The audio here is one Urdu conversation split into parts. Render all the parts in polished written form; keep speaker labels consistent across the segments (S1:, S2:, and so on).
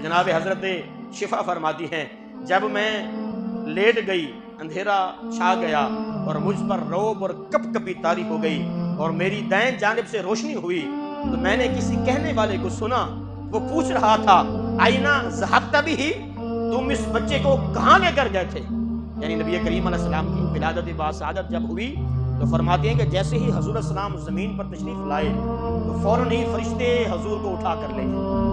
S1: کہ جناب حضرت شفا فرماتی ہیں جب میں لیٹ گئی اندھیرا چھا گیا اور مجھ پر رعب اور کپ کپی طاری ہو گئی اور میری دائیں جانب سے روشنی ہوئی تو میں نے کسی کہنے والے کو سنا، وہ پوچھ رہا تھا آئینہ ذہبت بھی، تم اس بچے کو کہاں لے کر گئے تھے؟ یعنی نبی کریم علیہ السلام کی ولادت باسعادت جب ہوئی تو فرماتے ہیں کہ جیسے ہی حضور السلام زمین پر تشریف لائے تو فوراً ہی فرشتے حضور کو اٹھا کر لے گئے۔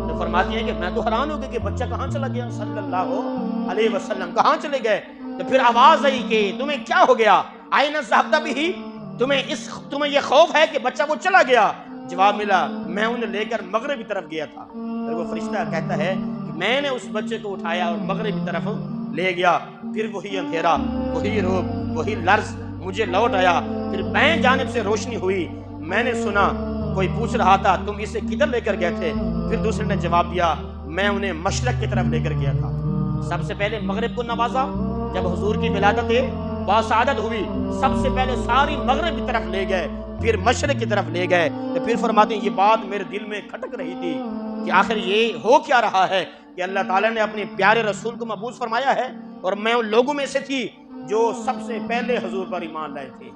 S1: تو فرماتی ہیں کہ میں تو حیران ہو گئی کہ بچہ کہاں چلا گیا صلی اللہ علیہ وسلم، کہاں چلے گئے؟ تو پھر آواز آئی کہ تمہیں کیا ہو گیا؟ آئینہ ذہبت بھی، تمہیں یہ خوف ہے کہ بچہ وہ چلا گیا؟ جواب ملا میں انہیں لے کر مغرب کی طرف گیا تھا۔ پھر وہ فرشتہ کہتا ہے کہ میں نے اس بچے کو اٹھایا اور مغرب کی طرف لے گیا، پھر وہی اندھیرا، وہی رعب، وہی لرز مجھے لوٹ آیا، پھر بائیں جانب سے روشنی ہوئی، میں نے سنا کوئی پوچھ رہا تھا تم اسے کدھر لے کر گئے تھے؟ پھر دوسرے نے جواب دیا میں انہیں مشرق کی طرف لے کر گیا تھا۔ سب سے پہلے مغرب کو نوازا، جب حضور کی ولادت باسعادت ہوئی سب سے پہلے ساری مغرب کی طرف لے گئے، پھر مشرق کی طرف لے گئے۔ تو پھر فرماتے ہیں یہ بات میرے دل میں کھٹک رہی تھی کہ آخر یہ ہو کیا رہا ہے کہ اللہ تعالیٰ نے اپنے پیارے رسول کو مبعوث فرمایا ہے اور میں ان لوگوں میں سے تھی جو سب سے پہلے حضور پر ایمان لائے تھے۔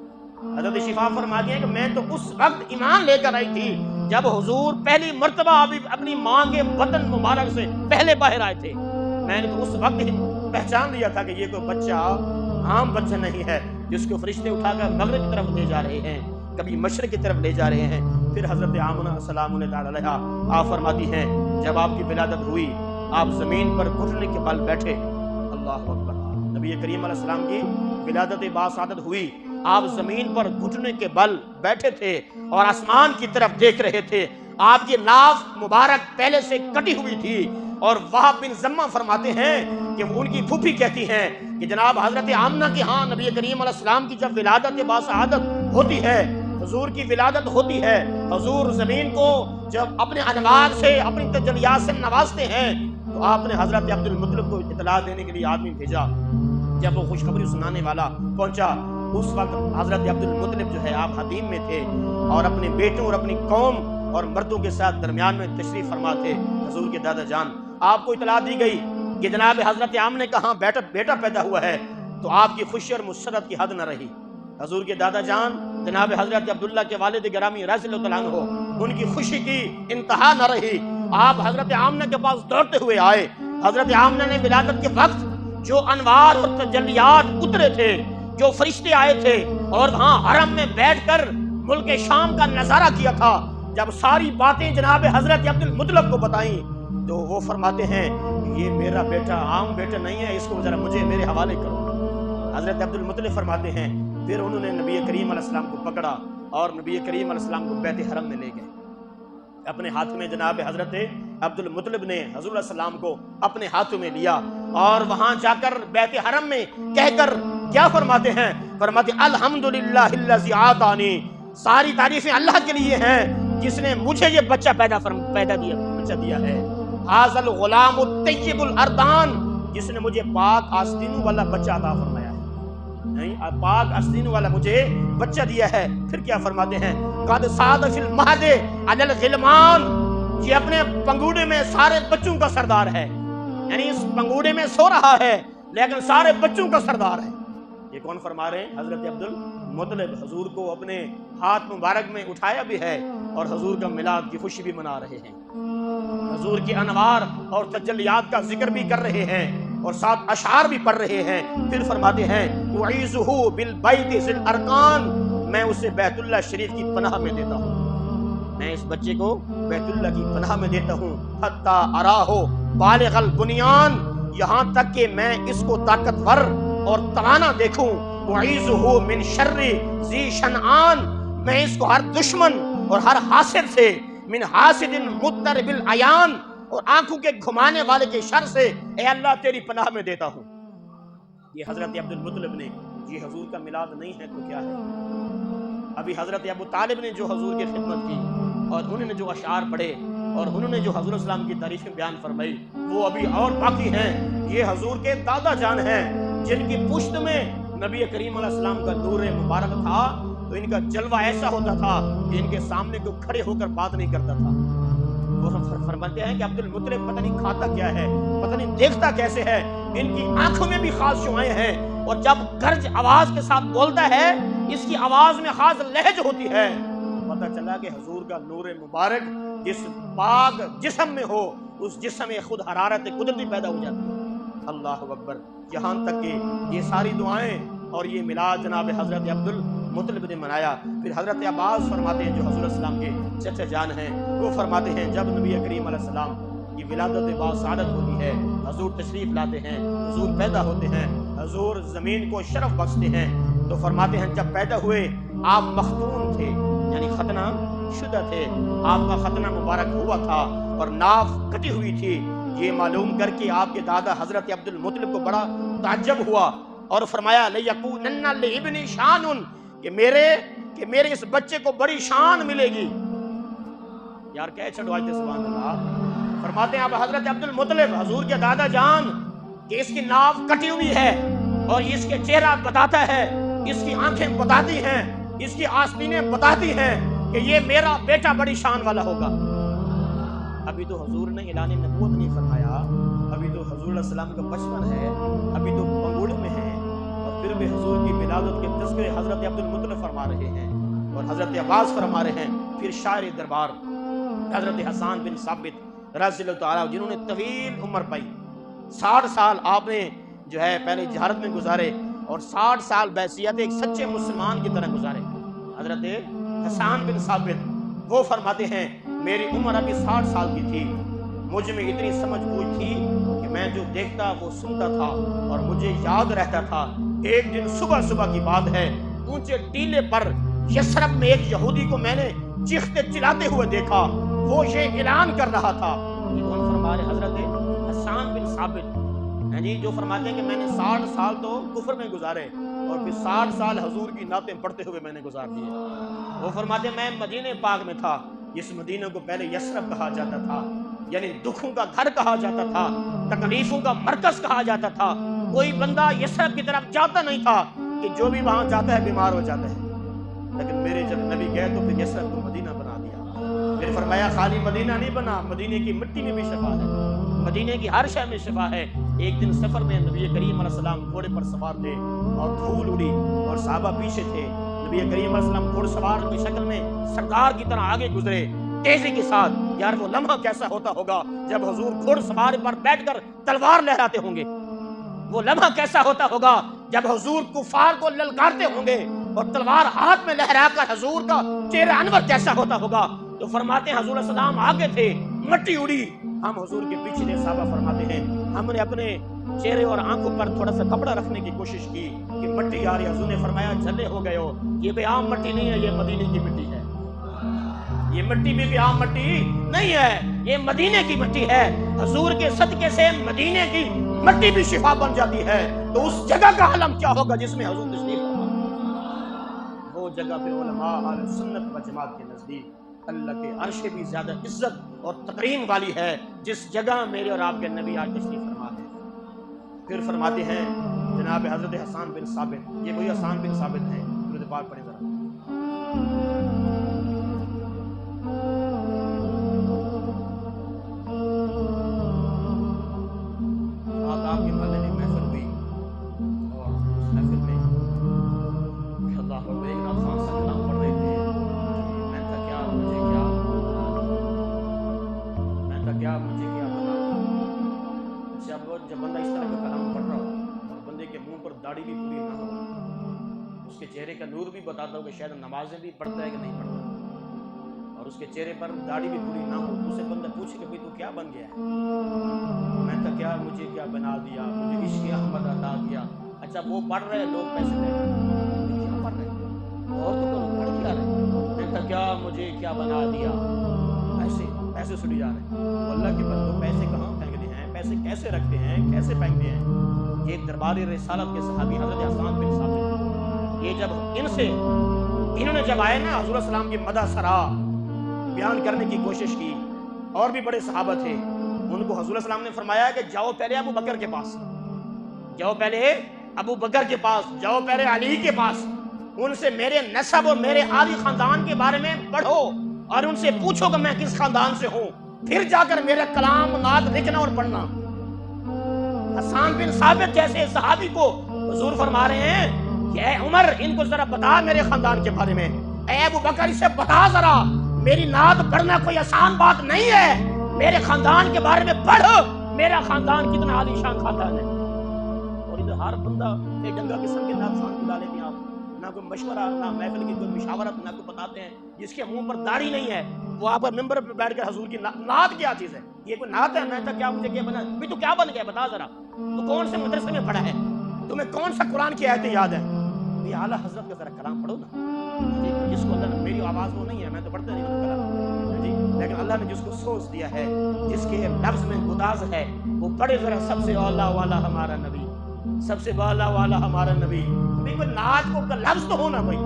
S1: حضرت شفا فرماتی ہیں کہ میں تو اس وقت ایمان لے کر آئی تھی جب حضور پہلی مرتبہ اپنی ماں کے بطن مبارک سے پہلے باہر آئے تھے۔ میں نے تو اس وقت ہی پہچان لیا تھا کہ یہ کوئی بچہ عام بچہ نہیں ہے جس کو فرشتے اٹھا کر مغرب کی طرف لے جا رہے ہیں، کبھی مشرق کی طرف لے جا رہے ہیں۔ پھر حضرت آمنہ سلام اللہ علیہا آپ فرماتی ہیں جب آپ کی ولادت ہوئی آپ زمین پر گھٹنے کے بل بیٹھے۔ اللہ اکبر، نبی کریم علیہ السلام کی ولادت باسعادت ہوئی، آپ زمین پر گھٹنے کے بل بیٹھے تھے اور آسمان کی طرف دیکھ رہے تھے۔ آپ کی ناف مبارک پہلے سے کٹی ہوئی تھی اور وہب بن زمہ فرماتے ہیں کہ ان کی پھوپھی کہتی ہیں کہ جناب حضرت آمنہ کے ہاں نبی کریم علیہ السلام کی جب ولادت باسعادت ہوتی ہے، حضور کی ولادت ہوتی ہے، حضور زمین کو جب اپنے انوار سے اپنی تجلیات سے نوازتے ہیں تو آپ نے حضرت عبد المطلب کو اطلاع دینے کے لیے آدمی بھیجا۔ جب وہ خوشخبری سنانے والا پہنچا اس وقت حضرت عبد المطلب جو ہے آپ حتیم میں تھے اور اپنے بیٹوں اور اپنی قوم اور مردوں کے ساتھ درمیان میں تشریف فرما تھے۔ حضور کے دادا جان آپ کو اطلاع دی گئی کہ جناب حضرت آمنہ کا ہاں بیٹا پیدا ہوا ہے، تو آپ کی خوشی اور مسرت کی حد نہ رہی۔ حضور کے دادا جان جناب حضرت عبداللہ کے والد گرامی رضی اللہ تعالیٰ عنہ ان کی خوشی کی انتہا نہ رہی۔ آپ حضرت آمنہ کے پاس دوڑتے ہوئے آئے۔ حضرت آمنہ نے ولادت کے وقت جو انوار اور تجلیات اترے تھے، جو فرشتے آئے تھے اور وہاں حرم میں بیٹھ کر ملک شام کا نظارہ کیا تھا، جب ساری باتیں جناب حضرت عبد المطلب کو بتائیں تو وہ فرماتے ہیں یہ میرا بیٹا عام بیٹا نہیں ہے، اس کو ذرا مجھے میرے حوالے کرو۔ حضرت عبد المطلب فرماتے ہیں پھر انہوں نے نبی کریم علیہ السلام کو پکڑا اور نبی کریم علیہ السلام کو بیت حرم میں لے گئے۔ اپنے ہاتھ میں جناب حضرت عبد المطلب نے حضور علیہ السلام کو اپنے ہاتھوں میں لیا اور وہاں جا کر بیت حرم میں کہہ کر کیا فرماتے ہیں؟ فرماتے الحمدللہ الذی آتانی، ساری تعریفیں اللہ کے لیے ہیں جس نے مجھے یہ بچہ بچہ دیا ہے۔ ھذا الغلام الطیب الارضان، جس نے مجھے پاک آستینوں والا بچہ عطا فرمایا ہے، نہیں پاک آستینوں والا مجھے بچہ دیا ہے۔ پھر کیا فرماتے ہیں؟ قد ساد فی المہد علی الغلمان، یہ اپنے پنگوڑے میں سارے بچوں کا سردار ہے، یعنی اس پنگوڑے میں سو رہا ہے لیکن سارے بچوں کا سردار ہے۔ یہ کون فرما رہے ہیں؟ حضرت عبد المطلب حضور کو اپنے ہاتھ مبارک میں اٹھایا بھی ہے اور حضور کا میلاد کی خوشی بھی منا رہے ہیں، حضور کی انوار اور تجلیات کا ذکر بھی کر رہے ہیں اور ساتھ اشعار بھی پڑھ رہے ہیں۔ پھر فرماتے ہیں اعیذہ بالبیت ذی الارکان، میں اسے بیت اللہ شریف کی پناہ میں دیتا ہوں، میں اس بچے کو بیت اللہ کی پناہ میں دیتا ہوں۔ حتی اراہ بالغ البنیان، یہاں تک کہ میں اس کو طاقتور اور توانا دیکھوں۔ اعیذہ من شر ذی شنعان، میں اس کو ہر دشمن اور ہر حاسد سے، من حاسد مضطرب العیان، اور آنکھوں کے گھمانے والے کے شر سے اے اللہ تیری پناہ میں دیتا ہوں۔ یہ حضرت عبد المطلب نے، یہ حضور کا میلاد نہیں ہے تو کیا ہے؟ ابھی حضرت ابو طالب نے جو حضور کی خدمت کی اور انہوں نے جو اشعار پڑھے اور انہوں نے جو حضور السلام کی تعریفیں بیان فرمائی وہ ابھی اور باقی ہیں۔ یہ حضور کے دادا جان ہیں جن کی پشت میں نبی کریم علیہ السلام کا نور مبارک تھا، تو ان کا جلوہ ایسا ہوتا تھا کہ ان کے سامنے کوئی کھڑے ہو کر بات نہیں کرتا تھا۔ وہ فرماتے ہیں کہ عبد المطلب پتہ نہیں کھاتا کیا ہے، پتہ نہیں دیکھتا کیسے ہے، ان کی آنکھوں میں بھی خاص شعاعیں ہیں، اور جب گرج آواز کے ساتھ بولتا ہے اس کی آواز میں خاص لہج ہوتی ہے، تو پتہ چلا کہ حضور کا نور مبارک جس پاک جسم میں ہو اس جسم میں خود حرارت قدرتی پیدا ہو جاتی ہے۔ اللہ اکبر، یہاں تک کہ یہ ساری دعائیں اور یہ میلاد جناب حضرت عبد المطلب نے منایا۔ پھر حضرت عباس فرماتے ہیں جو حضور السلام کے چچا جان ہیں، وہ فرماتے ہیں جب نبی کریم علیہ السلام کی ولادت باسعادت ہوتی ہے، حضور تشریف لاتے ہیں، حضور پیدا ہوتے ہیں، حضور زمین کو شرف بخشتے ہیں، تو فرماتے ہیں جب پیدا ہوئے آپ مختون تھے، یعنی ختنہ شدہ تھے، آپ کا ختنہ مبارک ہوا تھا اور ناف کٹی ہوئی تھی۔ یہ معلوم کر کے آپ کے دادا حضرت عبد المطلب کو بڑا تعجب ہوا اور فرمایا لَيَكُونَنَّ لِابْنِ شَانٌ، کہ میرے اس بچے کو بڑی شان ملے گی۔ یار کہہ چھڑو آج سبحان اللہ۔ فرماتے ہیں آپ حضرت عبد المطلب حضور کے دادا جان کہ اس کی ناف کٹی ہوئی ہے اور اس کے چہرہ بتاتا ہے، اس کی آنکھیں بتاتی ہیں، اس کی آستینیں بتاتی ہیں کہ یہ میرا بیٹا بڑی شان والا ہوگا۔ ابھی تو حضور نے اعلان نبوت نہیں فرمایا، ابھی تو حضور علیہ السلام کا بچپن ہے، ابھی تو پنگوڑے میں ہے، اور پھر بھی حضور کی ولادت کے تذکرے حضرت عبد المطلب فرما رہے ہیں اور حضرت عباس فرما رہے ہیں۔ پھر شاعر دربار حضرت حسان بن ثابت رضی اللہ تعالیٰ جنہوں نے طویل عمر پائی، 60 سال آپ نے جو ہے پہلے جہارت میں گزارے اور 60 سال بیعت ایک سچے مسلمان کی طرح گزارے۔ حضرت حسان بن ثابت وہ فرماتے ہیں میری عمر ابھی 60 سال کی تھی، مجھ میں اتنی سمجھ بوجھ تھی کہ میں جو دیکھتا وہ سنتا تھا اور مجھے یاد رہتا تھا۔ ایک دن صبح کی بات ہے، اونچے ٹیلے پر یثرب میں ایک یہودی کو میں نے چیختے چلاتے ہوئے دیکھا، وہ یہ اعلان کر رہا تھا۔ یہ کون فرما رہے؟ حضرت حسان بن ثابت ہیں جی، جو فرماتے ہیں کہ میں نے 60 سال تو کفر میں گزارے اور پھر 60 سال حضور کی نعتیں پڑھتے ہوئے میں نے گزار دیے۔ وہ فرماتے ہیں میں مدینہ پاک میں تھا، جس مدینہ کو پہلے یثرب کہا جاتا تھا، یعنی دکھوں کا گھر کہا جاتا تھا، تکلیفوں کا مرکز کہا جاتا تھا۔ کوئی بندہ یثرب کی طرف جاتا نہیں تھا کہ جو بھی وہاں جاتا ہے بیمار ہو جاتا ہے، لیکن میرے جب نبی گئے تو پھر یثرب کو مدینہ بنا دیا۔ پھر فرمایا خالی مدینہ نہیں بنا، مدینہ کی مٹی میں بھی شفا ہے، مدینہ کی ہر شے میں شفا ہے۔ ایک دن سفر میں نبی کریم علیہ السلام گھوڑے پر سوار تھے اور دھول اڑی اور صحابہ پیچھے تھے، نبی کریم علیہ السلام گھوڑ سوار کی شکل میں سرکار کی طرح آگے گزرے تیزی کے ساتھ۔ یار وہ لمحہ کیسا ہوتا ہوگا جب حضور گھوڑ سوار پر بیٹھ کر تلوار لہراتے ہوں گے، وہ لمحہ کیسا ہوتا ہوگا جب حضور کفار کو للکارتے ہوں گے اور تلوار ہاتھ میں لہرا کر حضور کا چہرہ انور کیسا ہوتا ہوگا۔ تو فرماتے ہیں حضور علیہ السلام آگے تھے، مٹی اڑی، ہم حضور کے پیچھے تھے۔ صحابہ فرماتے ہیں ہم نے اپنے چہرے اور آنکھوں پر تھوڑا سا کپڑا رکھنے کی کوشش کی کہ مٹی آ رہی، حضور نے فرمایا جھلے ہو گئے ہو، یہ بھی عام مٹی نہیں ہے، یہ مدینے کی مٹی ہے، یہ مٹی بھی عام مٹی نہیں ہے، یہ مدینے کی مٹی ہے۔ حضور کے صدقے سے مدینے کی مٹی بھی شفا بن جاتی ہے، تو اس جگہ کا عالم کیا ہوگا جس میں حضور تشریف فرما۔ وہ جگہ پہ علماء اہل سنت و جماعت کے نزدیک اللہ کے عرش بھی زیادہ عزت اور تکریم والی ہے جس جگہ میرے اور آپ کے نبی آج تشریف فرما ہے۔ پھر فرماتے ہیں جناب حضرت حسان بن ثابت، یہ وہی حسان بن ثابت ہیں، درود پاک پڑھیں ذرا۔ آپ کے محلے میں محفل ہوئی اور اس محفل میں اللہ پر ایک رات خان سے کلام پڑھ رہے تھے، میں تھا کیا مجھے کیا بنا۔ اچھا جب بندہ اس طرح کا کلام پڑھ رہا ہو اور بندے کے منہ پر داڑھی بھی پوری نہ ہو، اس کے چہرے کا نور بھی بتاتا ہو کہ شاید نمازیں بھی پڑھتا ہے کہ نہیں پڑھتا، اور اس کے چہرے پر داڑھی بھی پوری نہ ہو، تو اسے بندہ پوچھے کہ تو کیا بن گیا ہے؟ میں تھا کیا مجھے کیا بنا دیا، مجھے عشق احمد عطا کیا۔ اچھا وہ پڑھ رہے لوگ پیسے دے رہے ہیں، کیا پڑھ رہے ہیں اور تو کرو پڑھ کیا رہے، میں تھا کیا مجھے کیا بنا دیا، ایسے سڑی جا رہے ہیں۔ وہ اللہ کے بندوں پیسے کہاں پھینکتے ہیں، پیسے کیسے رکھتے ہیں، کیسے پھینکتے ہیں۔ یہ درباری رسالت کے صحابی حضرت حسان بن ثابت، یہ جب انہوں نے جب آئے نا حضور السلام کی مدح سرا بیان کرنے کی کوشش کی، اور بھی بڑے صحابہ تھے، ان کو حضور السلام نے فرمایا کہ جاؤ پہلے ابو بکر کے پاس، جاؤ پہلے ابو بکر کے پاس، جاؤ پہلے علی کے پاس، ان سے میرے نسب اور میرے آلی خاندان کے بارے میں پڑھو اور ان سے پوچھو کہ میں کس خاندان سے ہوں، پھر جا کر میرا کلام نعت لکھنا اور پڑھنا۔ حسان بن ثابت جیسے صحابی کو حضور فرما رہے ہیں کہ اے عمر ان کو ذرا بتا میرے خاندان کے بارے میں، اے ابو بکر اسے بتا ذرا، میری نعت پڑھنا کوئی آسان بات نہیں ہے، میرے خاندان کے بارے میں پڑھ، میرا خاندان کتنا عالی شان خاندان ہے۔ اور ادھر ہر بندہ ایک ڈنگا قسم کے نعت خان بلا لیتے ہیں آپ، نہ کوئی مشورہ، نہ محفل کی کوئی مشاورت، نہ کوئی بتاتے ہیں۔ جس کے منہ پر داڑھی نہیں ہے وہ آپ ممبر پہ بیٹھ کر حضور کی نعت کیا چیز ہے؟ یہ کوئی نعت ہے؟ میں تو کیا، مجھے کیا بنا بھی، تو کیا بن گیا بتا ذرا، تو کون سے مدرسے میں پڑھا ہے، تمہیں کون سا قرآن کی آیتیں یاد ہے؟ یہ اعلیٰ حضرت کا ذرا کلام پڑھو نا جس کو اللہ نے، میری آواز وہ نہیں ہے، میں تو پڑھتا نہیں ہوں کلام جی، لیکن اللہ نے جس کو سوچ دیا ہے، جس کے لفظ میں گداز ہے، وہ پڑھے ذرا سب سے اولا والا ہمارا نبی، سب سے بالا والا ہمارا نبی۔ بھی کوئی نعت کو لفظ تو ہونا بھائی،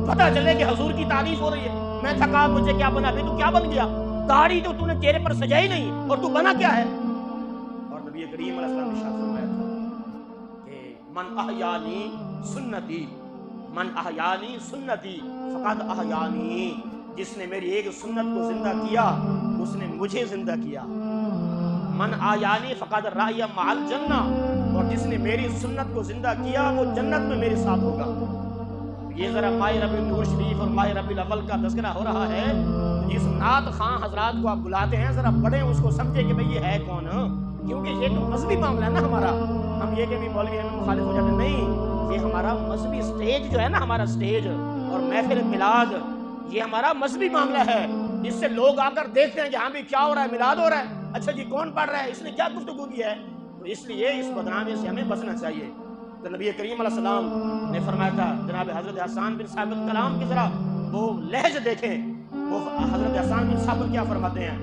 S1: پتہ چلے کہ حضور کی تعریف ہو رہی ہے۔ میں تھکا، مجھے کیا بنا، بھی تو کیا بن گیا؟ داڑھی تو نے چہرے پر سجائی نہیں، اور تو بنا کیا ہے؟ اور نبی کریم علیہ السلام نے ارشاد فرمایا تھا کہ من احیانی سنتی، من احیانی سنتی فقد احیانی، جس نے میری ایک سنت کو زندہ کیا اس نے مجھے زندہ کیا۔ من احیانی فقد رأی مع الجنہ، اور جس نے میری سنت کو زندہ کیا وہ جنت میں میرے ساتھ ہوگا۔ یہ ذرا ماہ ربیع النور شریف اور ماہ ربیع الاول کا تذکرہ ہو رہا ہے، جس نعت خاں حضرات کو آپ بلاتے ہیں ذرا پڑھیں اس کو، سمجھے کہ بھئی یہ ہے کون، کیونکہ یہ تو مذہبی معاملہ ہے نا ہمارا۔ ہم یہ کہ بھی مولوی ہمیں مخالف ہو جاتے نہیں، یہ ہمارا مذہبی سٹیج جو ہے نا، ہمارا سٹیج اور محفل میلاد، یہ ہمارا مذہبی معاملہ ہے۔ اس سے لوگ آ کر دیکھتے ہیں کہ ہاں بھی کیا ہو رہا ہے، میلاد ہو رہا ہے، اچھا جی کون پڑھ رہا ہے، اس نے کیا گفتگو کی ہے، تو اس لیے اس بدنامی سے ہمیں بچنا چاہیے۔ تو نبی کریم علیہ السلام نے فرمایا تھا، جناب حضرت حسان بن ثابت کلام کی ذرا وہ لہجہ دیکھیں، وہ حضرت حسان بن ثابت کیا فرماتے ہیں،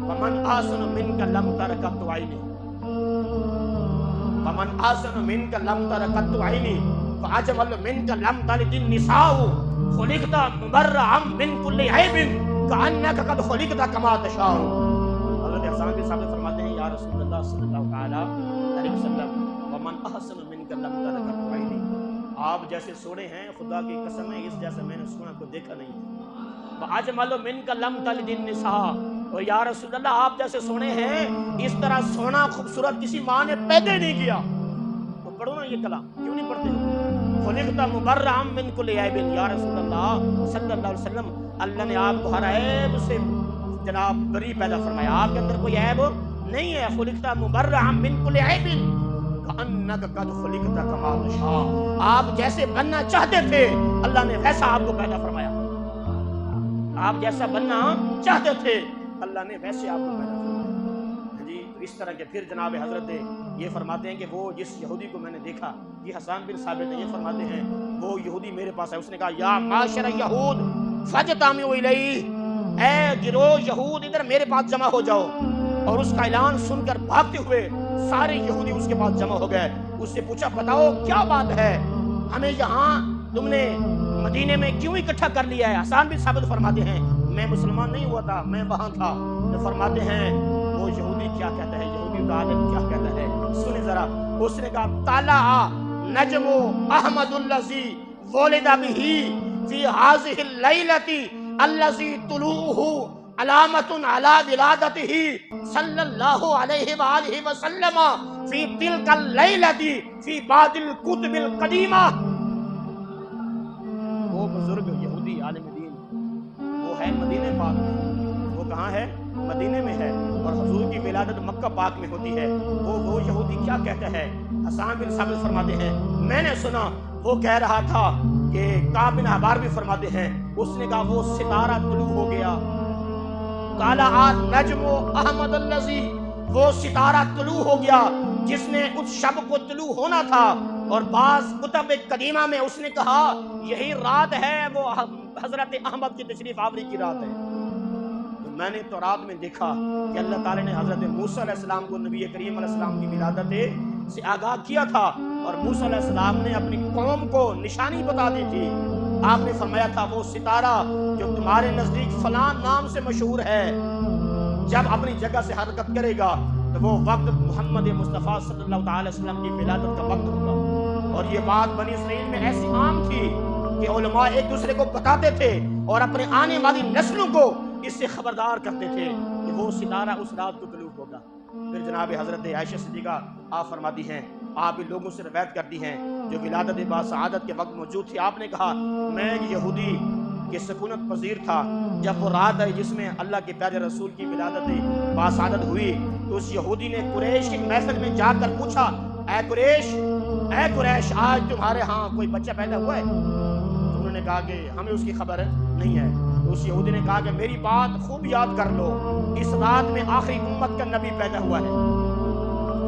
S1: ومن آسن منک لم تر قط عینی، ومن آسن منک لم تر قط عینی، واجمل منک لم تلد النساء، خلقت مبرعا من کل عیب کأنک قد خلقت کما تشاء۔ حضرت حسان بن ثابت فرماتے ہیں، یا رسول اللہ صلی اللہ تعالی علیہ وسلم، ومن احسن منک لم تر قط عینی، آپ جیسے سونے ہیں خدا کی قسم ہے اس جیسا میں نے سونا کو دیکھا نہیں ہے۔ واجمل منک لم تلد النساء، اور یا رسول اللہ آپ جیسے سونے ہیں اس طرح سونا خوبصورت کسی ماں نے پیدا نہیں کیا۔ تو پڑھو نا یہ کلام، کیوں نہیں پڑھتے؟ خلقت مبرعا من کل عیب، یا رسول اللہ صلی اللہ علیہ وسلم اللہ نے آپ کو ہر عیب سے جناب بری پیدا فرمایا، آپ کے اندر کوئی عیب نہیں ہے۔ خلقت مبرعا من کل عیب کأنک قد خلقت کما تشاء، آپ جیسے بننا چاہتے تھے اللہ نے ویسا آپ کو پیدا فرمایا، آپ جیسا بننا چاہتے تھے اللہ نے ویسے آپ کو پیدا فرمایا جی۔ تو اس طرح کے پھر جناب حضرت یہ فرماتے ہیں کہ وہ جس یہودی کو میں نے دیکھا، یہ حسان بن ثابت یہ فرماتے ہیں، وہ یہودی میرے پاس ہے، اس نے کہا یا معاشر یہود فاجتمعوا الیہ، اے گروہ یہود ادھر میرے پاس جمع ہو جاؤ۔ اور اس کا اعلان سن کر بھاگتے ہوئے سارے یہودی اس کے پاس جمع ہو گئے۔ اس سے پوچھا بتاؤ کیا بات ہے، ہمیں یہاں تم نے مدینے میں کیوں اکٹھا کر لیا ہے؟ حسان بن ثابت فرماتے ہیں میں مسلمان نہیں ہوا تھا، میں وہاں تھا۔ تو فرماتے ہیں وہ یہودی کیا کہتا ہے، یہودی کا عالم کیا کہتا ہے، سنیں ذرا۔ اس نے کہا طلع نجم احمد الذی ولد بہ فی ہذہ اللیلۃ الذی طلوعہ علامۃ علی ولادتہ صلی اللہ علیہ وآلہ وسلم فی تلک اللیلۃ فی بعض الکتب القدیمہ۔ وہ بزرگ یہودی عالم دین وہ ہے مدینہ پاک میں، وہ کہاں ہے؟ مدینے میں ہے، اور حضور کی ولادت مکہ پاک میں ہوتی ہے۔ وہ یہودی کیا کہتا ہے؟ حسان بن ثابت فرماتے ہیں میں نے سنا وہ کہہ رہا تھا کہ کعب بن احبار بھی فرماتے ہیں، اس نے کہا وہ ستارہ طلوع ہو گیا، طلع نجم احمد الذی، وہ ستارہ طلوع ہو گیا جس نے اس شب کو طلوع ہونا تھا۔ اور بعض کتب قدیمہ میں اس نے کہا یہی رات ہے وہ حضرت احمد کی تشریف آوری کی رات ہے۔ تو میں نے تو رات میں دیکھا کہ اللہ تعالی نے حضرت موسیٰ علیہ السلام کو نبی کریم علیہ السلام کی ولادت سے آگاہ کیا تھا، اور موسیٰ علیہ السلام نے اپنی قوم کو نشانی بتا دی تھی۔ آپ نے فرمایا تھا وہ ستارہ جو تمہارے نزدیک فلاں نام سے مشہور ہے جب اپنی جگہ سے حرکت کرے گا تو وہ وقت محمد مصطفیٰ صلی اللہ علیہ وسلم کی ولادت کا وقت ہوگا۔ اور یہ بات بنی اسرائیل میں ایسی عام تھی کہ علماء ایک دوسرے کو بتاتے تھے اور اپنے آنے والی نسلوں کو اس سے خبردار کرتے تھے کہ وہ ستارہ اس رات کو طلوع ہوگا۔ پھر جناب حضرت عائشہ صدیقہ آپ فرماتی ہیں، آپ ان لوگوں سے روایت کرتی ہیں جو ولادت باسعادت کے وقت موجود تھی، آپ نے کہا میں ایک یہودی کہ سکونت پذیر تھا، جب وہ رات آئی جس میں اللہ کے پیارے رسول کی ولادت باسعادت ہوئی، تو اس یہودی نے قریش کی محفل میں جا کر پوچھا، اے قریش آج تمہارے ہاں کوئی بچہ پیدا ہوا ہے؟ تو انہوں نے کہا کہ ہمیں اس کی خبر نہیں ہے۔ تو اس یہودی نے کہا کہ میری بات خوب یاد کر لو، اس رات میں آخری امت کا نبی پیدا ہوا ہے۔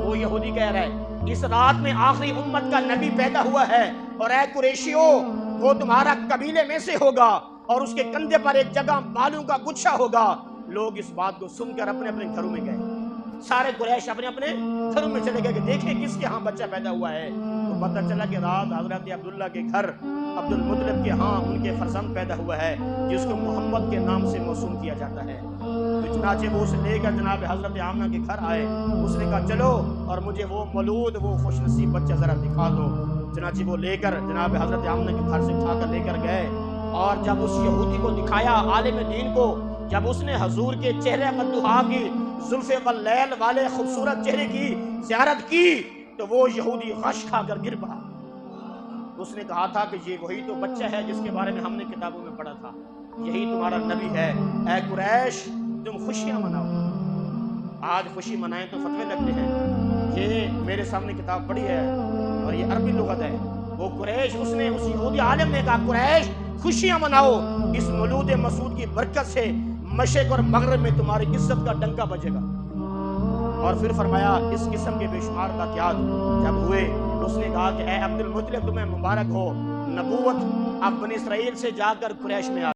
S1: وہ یہودی کہہ رہا ہے اس رات میں آخری امت کا نبی پیدا ہوا ہے، اور اے قریشیو وہ تمہارا قبیلے میں سے ہوگا، اور اس کے کندھے پر ایک جگہ بالوں کا گچھا ہوگا۔ لوگ اس بات کو سن کر اپنے اپنے گھروں میں گئے، سارے قریش اپنے اپنے گھروں میں چلے گئے کہ دیکھیں کس کے ہاں بچہ پیدا ہوا ہے۔ تو پتہ چلا کہ رات حضرت عبداللہ کے گھر عبد المطلب کے ہاں ان کے فرزند پیدا ہوا ہے، جس کو محمد کے نام سے موسوم کیا جاتا ہے۔ تو چنانچہ وہ اسے لے کر جناب حضرت آمنہ کے گھر آئے، اس نے کہا چلو اور مجھے وہ مولود وہ خوش نصیب بچہ ذرا دکھا دو۔ چنانچہ وہ لے کر جناب حضرت آمنہ کے گھر سے اٹھا کر لے کر گئے، اور جب اس یہودی کو دکھایا عالم دین کو، جب اس نے حضور کے چہرے قدوہا کی زلف واللیل والے خوبصورت چہرے کی زیارت کی، تو وہ یہودی غش کھا کر گر پڑا۔ اس نے کہا تھا کہ یہ وہی تو بچہ ہے جس کے بارے میں ہم نے کتابوں میں پڑھا تھا، یہی تمہارا نبی ہے۔ اے قریش تم خوشیاں مناؤ۔ آج خوشی منائیں تو فتوے لگتے ہیں۔ یہ میرے سامنے کتاب پڑھی ہے اور یہ عربی لغت ہے۔ وہ قریش اس یہودی عالم نے کہا قریش خوشیاں مناؤ، اس مولود مسعود کی برکت سے مشرق اور مغرب میں تمہاری عزت کا ڈنکا بجے گا۔ اور پھر فرمایا اس قسم کے بے شمار واقعات جب ہوئے، اس نے کہا کہ اے عبد المطلب تمہیں مبارک ہو، نبوت اب بنی اسرائیل سے جا کر قریش میں آ